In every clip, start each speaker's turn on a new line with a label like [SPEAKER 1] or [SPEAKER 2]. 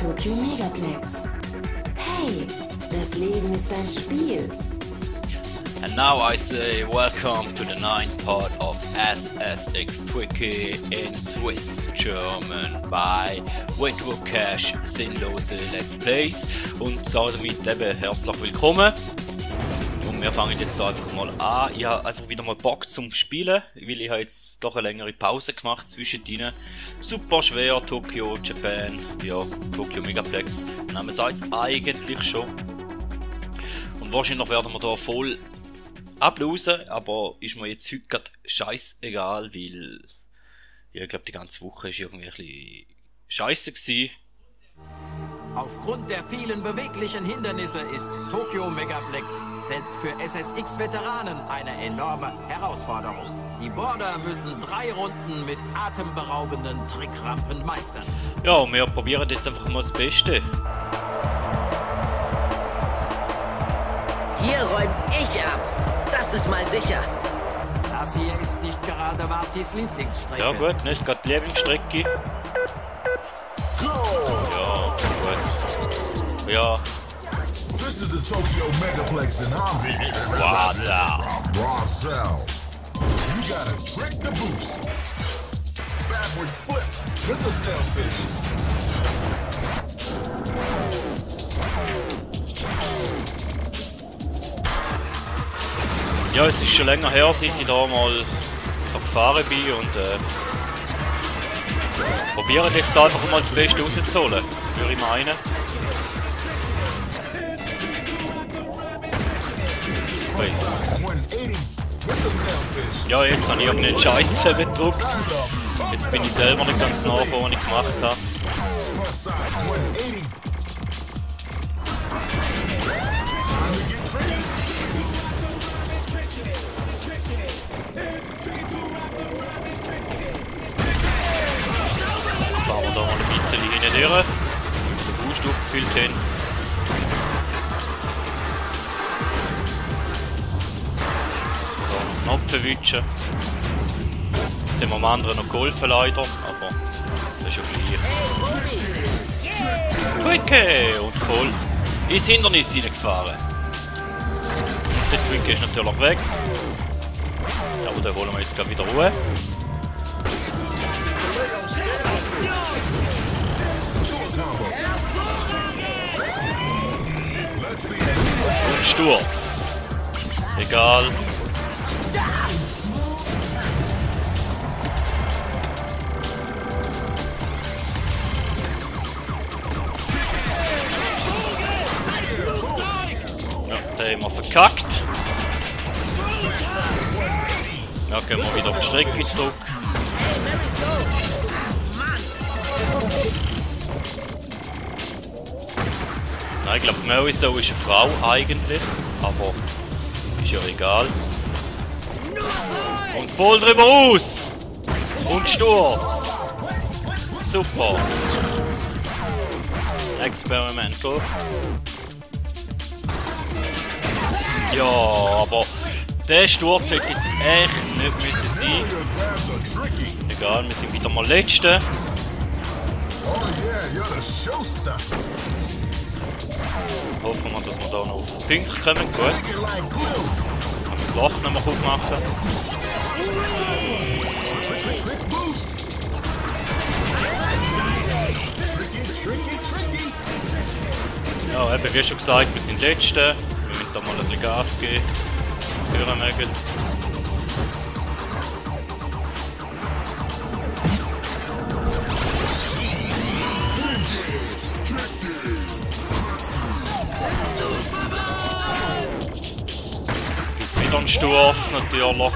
[SPEAKER 1] Tokyo Megaplex. Hey, das Leben ist ein Spiel.
[SPEAKER 2] And now I say welcome to the ninth part of SSX Tricky in Swiss German by Retrocache Sinnlose Let's Plays und sage damit eben herzlich willkommen. Und wir fangen jetzt einfach mal an. Ich habe einfach wieder mal Bock zum Spielen, weil ich habe jetzt doch eine längere Pause gemacht zwischendrin. Super schwer, Tokyo, Japan, ja, Tokyo Megaplex, nehmen wir es eigentlich schon. Und wahrscheinlich werden wir da voll ablosen, aber ist mir jetzt heute gerade scheißegal, weil ja, ich glaube die ganze Woche ist irgendwie ein bisschen scheiße gewesen.
[SPEAKER 3] Aufgrund der vielen beweglichen Hindernisse ist Tokyo Megaplex selbst für SSX-Veteranen eine enorme Herausforderung. Die Border müssen 3 Runden mit atemberaubenden Trickrampen meistern.
[SPEAKER 2] Ja, und wir probieren jetzt einfach mal das Beste.
[SPEAKER 4] Hier räum ich ab. Das ist mal sicher.
[SPEAKER 3] Das hier ist nicht gerade Martys Lieblingsstrecke.
[SPEAKER 2] Ja gut, ne, ist gerade die Lieblingsstrecke. Ja, gut. Ja.
[SPEAKER 5] This is the Tokyo Megaplex and I'm Rosell. You gotta trick the boost. Backward flip with a snailfish.
[SPEAKER 2] Ja, es ist schon länger her, seit ich da mal gefahren bin und probieren jetzt einfach mal das Beste rauszuholen, würde ich meinen. Ja, jetzt habe ich irgendeinen Scheiß zusammengedrückt. Jetzt bin ich selber nicht ganz nah, was ich gemacht habe. Fahren wir da mal ein bisschen hinten durch, den Boost aufgefüllt haben. Da noch den Knopf wünschen. Jetzt sind wir am anderen noch geholfen leider, aber das ist ja gleich. Twinkie! Und voll ins Hindernis hineingefahren. Und der Twinkie ist natürlich weg. Aber den holen wir jetzt gerade wieder Ruhe. Und Sturz. Egal. Ja, den haben wir verkackt. Ja, gehen wir wieder auf die Strecke zurück. Nein, ich glaube, Marisol ist eine Frau eigentlich, aber ist ja egal. Und voll drüber aus! Und Sturz! Super! Experimental. Ja, aber der Sturz hätte jetzt echt nicht müssen sein. Egal, wir sind wieder mal Letzte. Hoffen wir, dass wir da noch auf den Punkt kommen. Gut. Kann das Loch noch mal aufmachen. Ja, eben wie schon gesagt, wir sind Letzte. Wir müssen da mal ein bisschen Gas geben. Führen mögen. Wieder ein Sturz natürlich.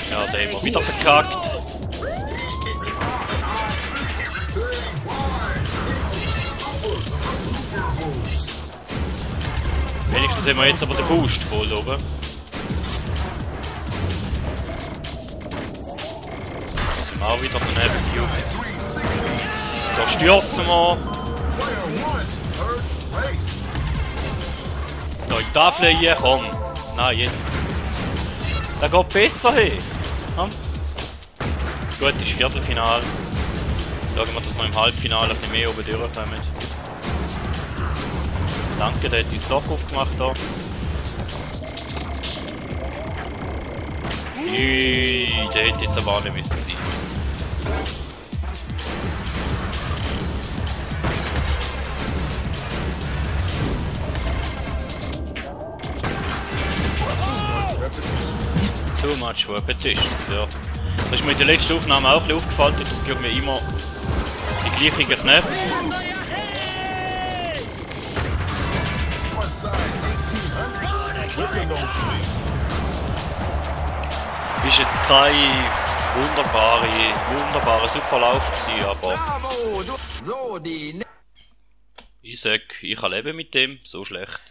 [SPEAKER 2] Ja, da haben wir wieder verkackt. Wenigstens haben wir jetzt aber den Boost voll oben. Auch wieder daneben. Da stürzen wir.
[SPEAKER 5] pace.
[SPEAKER 2] Da in die Tafel hier, komm. Nein, jetzt. Der geht besser hin. Komm. Gut, ist Viertelfinale. Schauen wir, dass wir im Halbfinale ein bisschen mehr oben durchkommen. Danke, der hat uns Loch aufgemacht hier. Der hätte jetzt aber auch nicht müssen sein. Too much repetitions, ja. Das ist mir in der letzten Aufnahme auch ein bisschen aufgefallen, da drücke ich mir immer die gleichen Knöpfe.
[SPEAKER 5] Front side 1800. Looking on fleek.
[SPEAKER 2] Ist jetzt kein wunderbarer Superlauf gewesen, aber
[SPEAKER 3] Bravo! So, die...
[SPEAKER 2] ich sag, ich kann leben mit dem, so schlecht.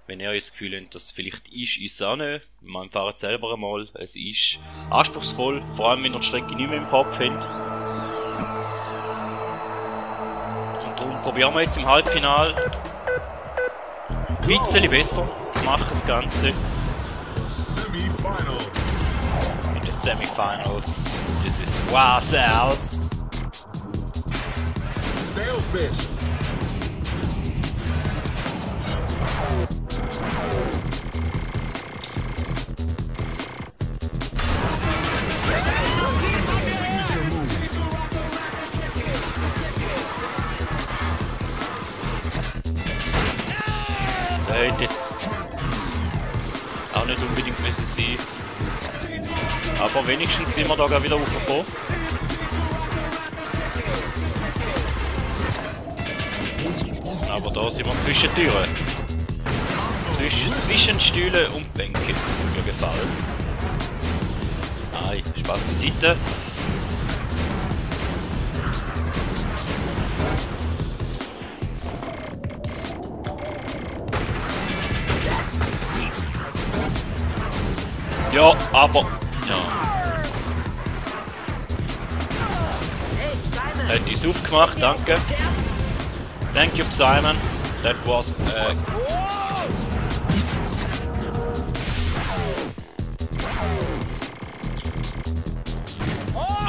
[SPEAKER 2] Wenn ihr jetzt das Gefühl habt, dass es vielleicht ist es auch nicht. Man fährt selber einmal. Es ist anspruchsvoll, vor allem wenn ihr die Strecke nicht mehr im Kopf habt. Und darum probieren wir jetzt im Halbfinale ein bisschen besser zu machen, das Ganze.
[SPEAKER 5] Semi-final.
[SPEAKER 2] In den Semifinals. Das ist Wasel.
[SPEAKER 5] Snailfish. Signature move.
[SPEAKER 2] Der hätte jetzt auch nicht unbedingt müssen sein. Aber wenigstens sind wir da wieder raufgekommen. Aber da sind wir zwischen Türen. Zwischen Stühlen und Bänke. Das hat mir gefallen. Nein, Spaß beiseite. Ja, aber... Ja. Hat uns aufgemacht, danke. Thank you, Simon. That was...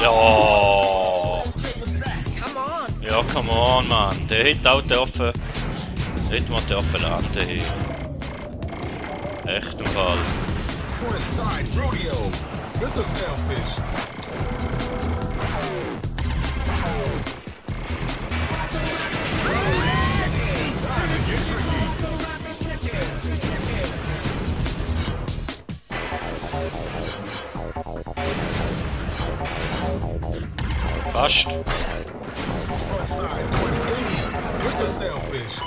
[SPEAKER 2] Ja. Ja, come on, Mann. Der hätte auch dürfen... Hätte man dürfen landen hier. Echt im Fall.
[SPEAKER 5] Front side rodeo with the snailfish. Time to get tricky.
[SPEAKER 2] Fast.
[SPEAKER 5] Front side 180 with the snailfish.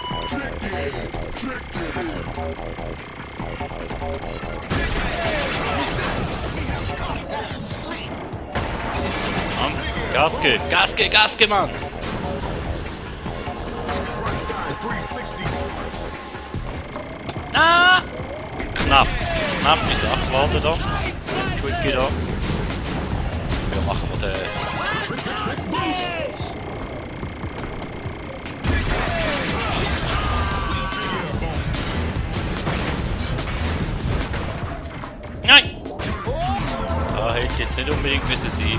[SPEAKER 5] Gas geben, Mann! Front side 360.
[SPEAKER 2] Ah! Knapp die Sache geworden da. Mit Quickie da. Dafür machen wir den. Nein! Da hätte jetzt nicht unbedingt müssen sein.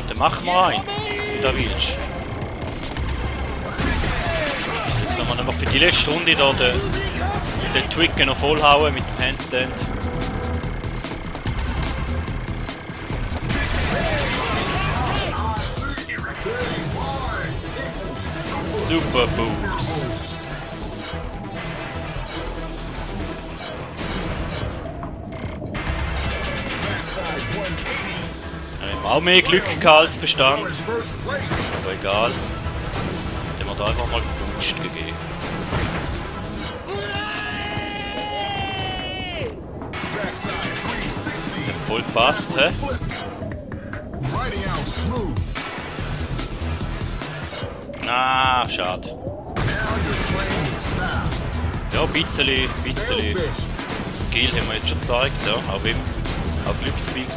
[SPEAKER 2] Dann machen wir einen, wie du willst. Jetzt können wir noch für die letzte Runde da den Trick noch vollhauen mit dem Handstand. Super Boost. Wir haben auch mehr Glück gehabt als Verstand. Aber egal. Dann haben wir da einfach mal Boost gegeben. Voll gepasst, hä? Ah, schade. Ja, Ja, ein bisschen Skill haben wir jetzt schon gezeigt, ja, auch wenn auch Glück dabei war.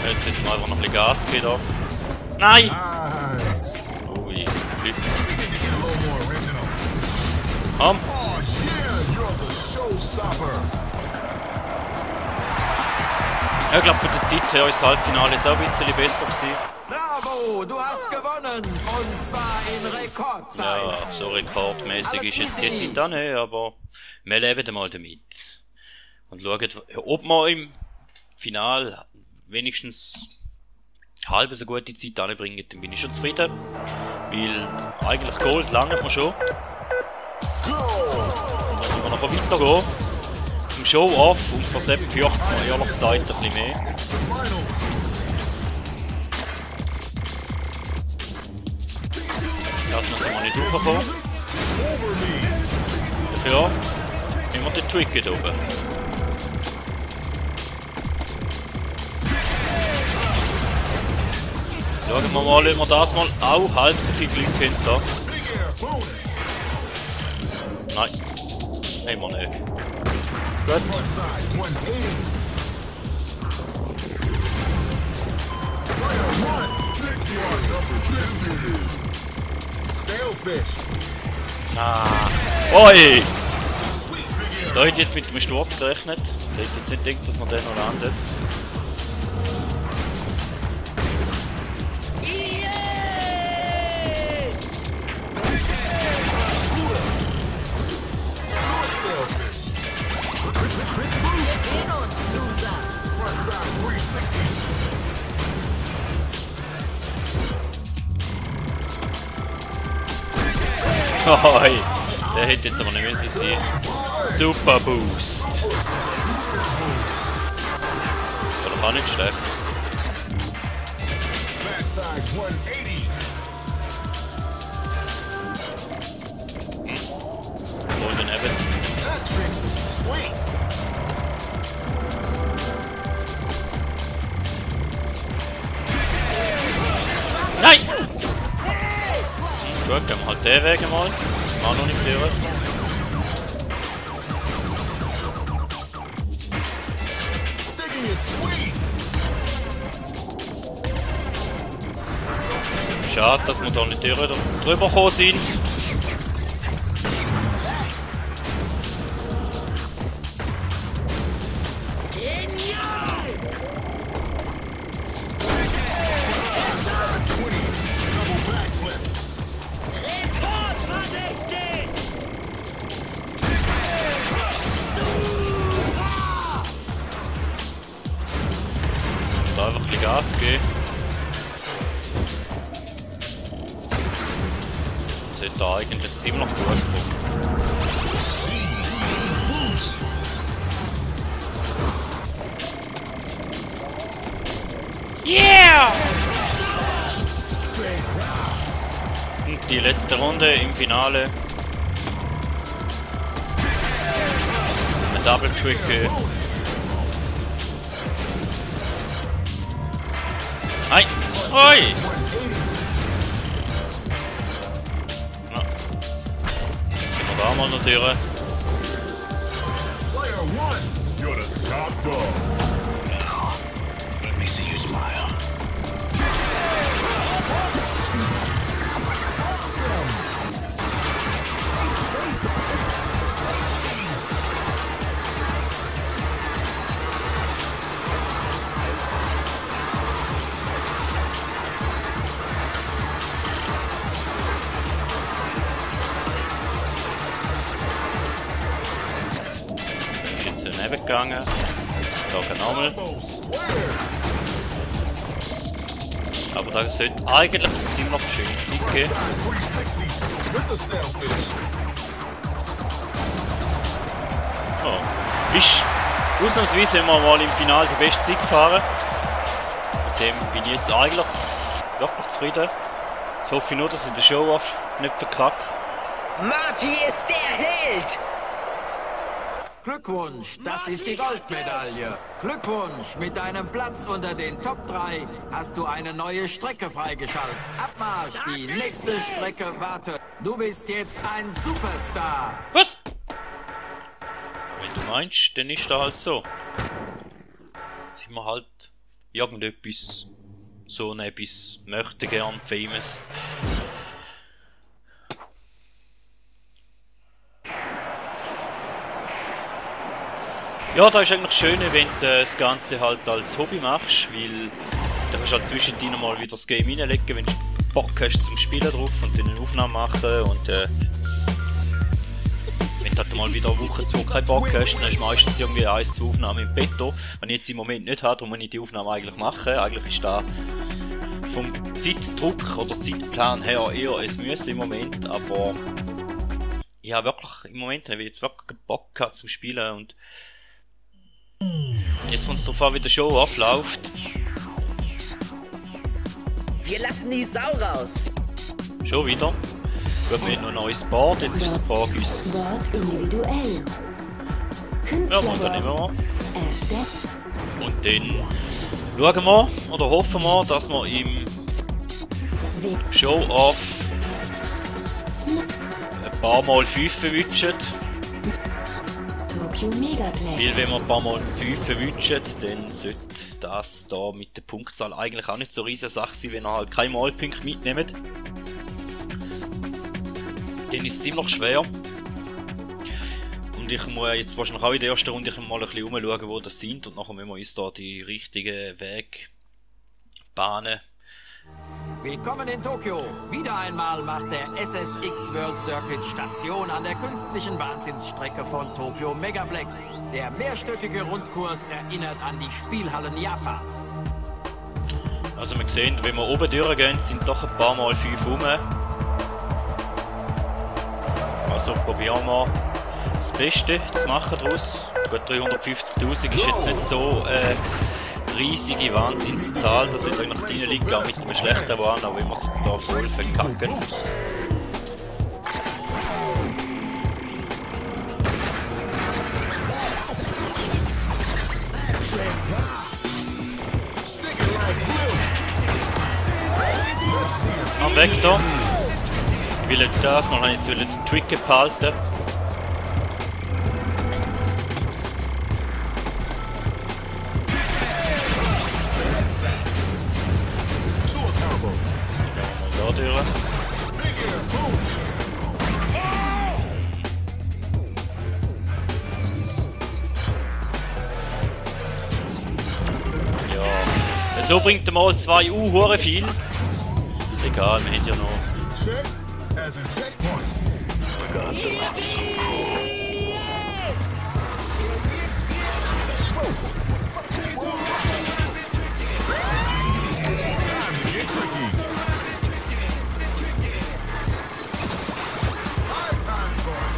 [SPEAKER 2] Jetzt hätten wir einfach noch ein bisschen Gas geben da. Nein!
[SPEAKER 5] Nice.
[SPEAKER 2] Ui, Glück.
[SPEAKER 5] Get a little more original.
[SPEAKER 2] Komm!
[SPEAKER 5] Oh yeah, you're the showstopper.
[SPEAKER 2] Ja, ich glaube, für die Zeit her ist das Halbfinale jetzt auch ein bisschen besser gewesen.
[SPEAKER 3] Bravo, du hast gewonnen. Und zwar in Rekordzeit.
[SPEAKER 2] Ja, so rekordmäßig ist jetzt die Zeit auch nicht, aber wir leben einmal damit. Und schauen, ob wir im Finale wenigstens halb so gute Zeit anbringen, dann bin ich schon zufrieden. Weil eigentlich Gold langt man schon. Und dann müssen wir noch weitergehen. Zum Show-Off und vor 47 Mal ehrlich gesagt ein bisschen mehr. Das muss man nicht raufkommen. Dafür nehmen wir den Twicket oben. Schauen wir mal, ob wir das mal auch halb so viel Glück haben da. Nein, haben wir nicht. Gut. Ah. Oi! Da hätte jetzt mit dem Sturz gerechnet. Da hätte jetzt nicht gedacht, dass man den noch landet. Oi, der hätte jetzt aber nicht müssen sein. Super Boost. War doch auch nicht schlecht. So daneben. Nein! Gut, gehen wir halt den Weg mal. Auch noch nicht hören. Schade, dass wir da nicht drüber gekommen sind. Da einfach ein bisschen Gas geben. Das hätte da eigentlich ziemlich noch gut kommen. Yeah! Und die letzte Runde im Finale. Ein Double Trick. Nein! Oi! Na. Gehen wir da mal noch durch. Gegangen. Da nochmal. Aber da sollte eigentlich ziemlich noch eine schöne Zeit geben. Oh. Ist ausnahmsweise haben wir mal im Finale die beste Zeit gefahren. Mit dem bin ich jetzt eigentlich wirklich zufrieden. Ich hoffe nur, dass ich den Show-Off nicht verkacke.
[SPEAKER 4] Marty ist der Held!
[SPEAKER 3] Glückwunsch, das ist die Goldmedaille. Glückwunsch, mit deinem Platz unter den Top 3 hast du eine neue Strecke freigeschaltet. Abmarsch, die nächste Strecke wartet. Du bist jetzt ein Superstar.
[SPEAKER 2] Was? Wenn du meinst, dann ist das halt so. Sind wir halt irgendetwas, so etwas möchte gern famous. Ja, da ist eigentlich das Schöne, wenn du das Ganze halt als Hobby machst, weil da kannst du halt zwischendrin mal wieder das Game reinlegen, wenn du Bock hast zum Spielen drauf und dann eine Aufnahme machen und wenn du halt mal wieder eine Woche zu keinen Bock hast, dann ist meistens irgendwie 1, 2 Aufnahmen im Petto. Wenn ich jetzt im Moment nicht habe, darum muss ich die Aufnahme eigentlich machen. Eigentlich ist da vom Zeitdruck oder Zeitplan her eher ein Müsse im Moment, aber ich habe wirklich im Moment jetzt wirklich Bock gehabt zum Spielen und jetzt kommt es darauf an, wie der Show abläuft.
[SPEAKER 4] Wir lassen die Sau raus.
[SPEAKER 2] Schon wieder. Gut, wir haben noch ein neues Board, jetzt ist die Frage uns...
[SPEAKER 1] Board individuell.
[SPEAKER 2] Ja, und dann nehmen wir.
[SPEAKER 1] Erstellt.
[SPEAKER 2] Und dann schauen wir oder hoffen wir, dass wir im Show-Off ein paar Mal 5 wünschen.
[SPEAKER 1] Tokyo Megaplex.
[SPEAKER 2] Weil wenn wir ein paar Mal 5 wünschen, dann sollte das da mit der Punktzahl eigentlich auch nicht so riesige Sache sein, wenn ihr halt keine Malpunkte mitnehmt. Dann ist es ziemlich schwer. Und ich muss jetzt wahrscheinlich auch in der ersten Runde mal ein bisschen umschauen, wo das sind. Und nachher müssen wir uns da die richtigen Weg bahnen.
[SPEAKER 3] Willkommen in Tokio. Wieder einmal macht der SSX World Circuit Station an der künstlichen Wahnsinnsstrecke von Tokyo Megaplex. Der mehrstöckige Rundkurs erinnert an die Spielhallen Japans.
[SPEAKER 2] Also wir sehen, wenn wir oben durchgehen, sind doch ein paar Mal 5 rum. Also probieren wir das Beste zu machen daraus. Gut, 350'000 ist jetzt nicht so riesige Wahnsinnszahl, das wird eigentlich drin liegen, auch mit einem schlechten Wahn, aber wenn wir es jetzt da voll verkacken. Am Weg da. Ich will nicht das, man hat jetzt den Trigger behalten. Da durch. Ja. So bringt er mal 2 hure viel. Egal, wir haben ja noch.
[SPEAKER 5] Check as in checkpoint. Time to get tricky. High time's going.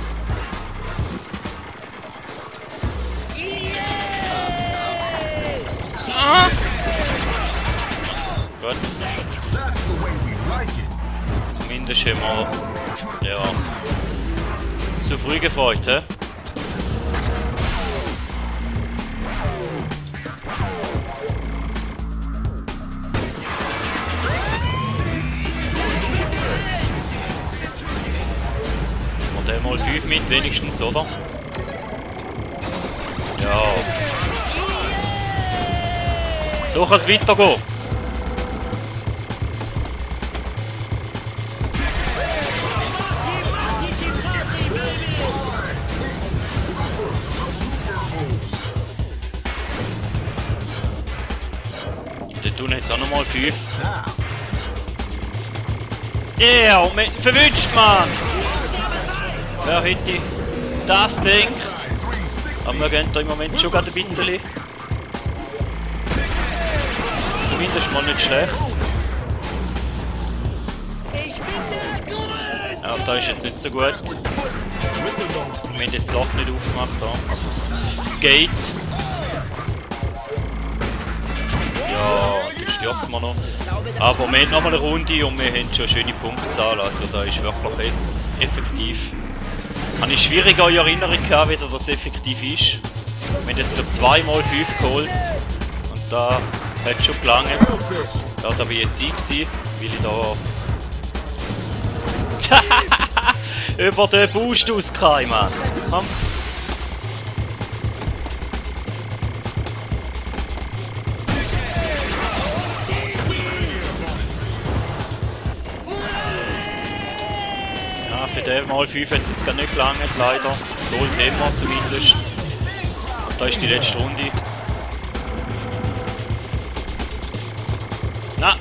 [SPEAKER 2] Gut.
[SPEAKER 5] That's the way we like it.
[SPEAKER 2] Zumindest haben wir ja, zu früh gefreut, hä? Und dann mal 5 mit wenigstens, oder? Ja. So kann es weitergehen. Wir tun jetzt auch nochmal 5. Yeah, und mit verwünscht, Mann! Wer hätte das Ding? Aber wir gehen da im Moment schon gerade ein bisschen. Zumindest mal nicht schlecht. Ja, da ist jetzt nicht so gut. Wir haben jetzt das Loch nicht aufgemacht. Da. Also das Gate. Ja, das stürzt man noch. Aber wir haben noch mal eine Runde und wir haben schon eine schöne Punktzahl. Also da ist wirklich effektiv Habe ich schwieriger in Erinnerung gehabt, wie das effektiv ist. Wir haben jetzt gerade 2x5 geholt. Und da hat es schon gelangt. Da war ich jetzt gewesen, weil ich da über den Boost auskam, Mann. Komm. Ja, für den mal 5 hat es jetzt gar nicht gelangt, leider. Gold haben wir zumindest. Und da ist die letzte Runde. Nein!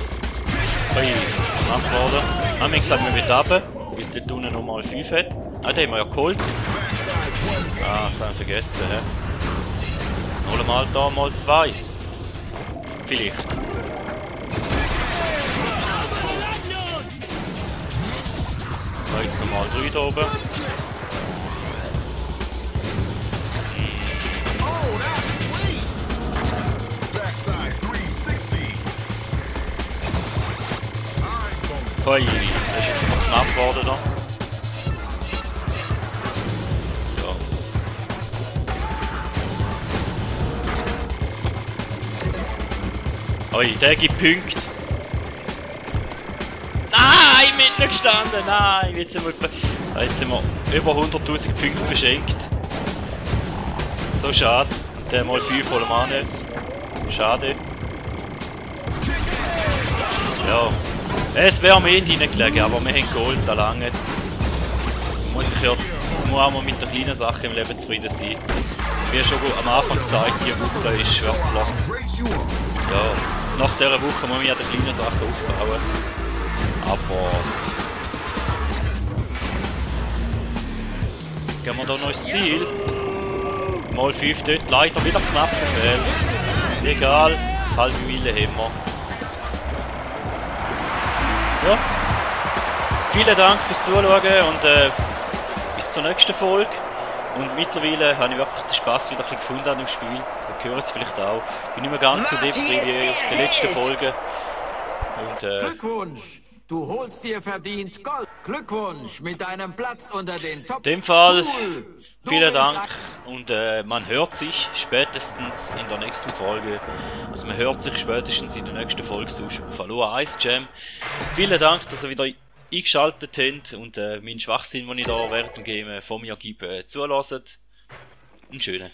[SPEAKER 2] Ui, gemacht worden. Haben wir gesagt, wir müssen runter, bis der unten nochmal 5 hat. Ah, den haben wir ja geholt. Ah, kann ich vergessen, hä? Noch mal da, mal 2. Vielleicht. So, jetzt nochmal 3 da oben.
[SPEAKER 5] Oh, that's sweet. Backside 360. Time bonus.
[SPEAKER 2] Ui, das ist jetzt noch knapp geworden da. Ui, der gibt Punkte. Nein, mitten gestanden. Nein, jetzt sind wir über 100.000 Punkte verschenkt. So schade. Der mal 5 voll Mann. Schade. Ja. Es wäre am Ende reingelegen, aber wir haben Gold, da lange. Muss auch mal mit den kleinen Sachen im Leben zufrieden sein. Wie schon am Anfang gesagt, die Woche ist wirklich. Ja. Nach dieser Woche muss ich an den kleinen Sachen aufbauen. Aber... Gehen wir da noch ins Ziel? Mal 5 dort, leider wieder knapp verfehlt. Egal, halbe Mille haben wir. Ja. Vielen Dank fürs Zuschauen und bis zur nächsten Folge. Und mittlerweile habe ich wirklich den Spass wieder ein bisschen gefunden an dem Spiel. Ihr hört es vielleicht auch. Ich bin nicht mehr ganz so deprimiert wie auf der letzten Folge. Und,
[SPEAKER 3] Glückwunsch! Du holst dir verdient Gold. Glückwunsch mit deinem Platz unter den Top.
[SPEAKER 2] in dem Fall,
[SPEAKER 3] Cool.
[SPEAKER 2] vielen Dank. Und man hört sich spätestens in der nächsten Folge. Also man hört sich spätestens in der nächsten Folge auf Aloha Ice Jam. Vielen Dank, dass ihr wieder eingeschaltet habt und meinen Schwachsinn, den ich da während dem Game von mir gebe, zulässt. Und schönen.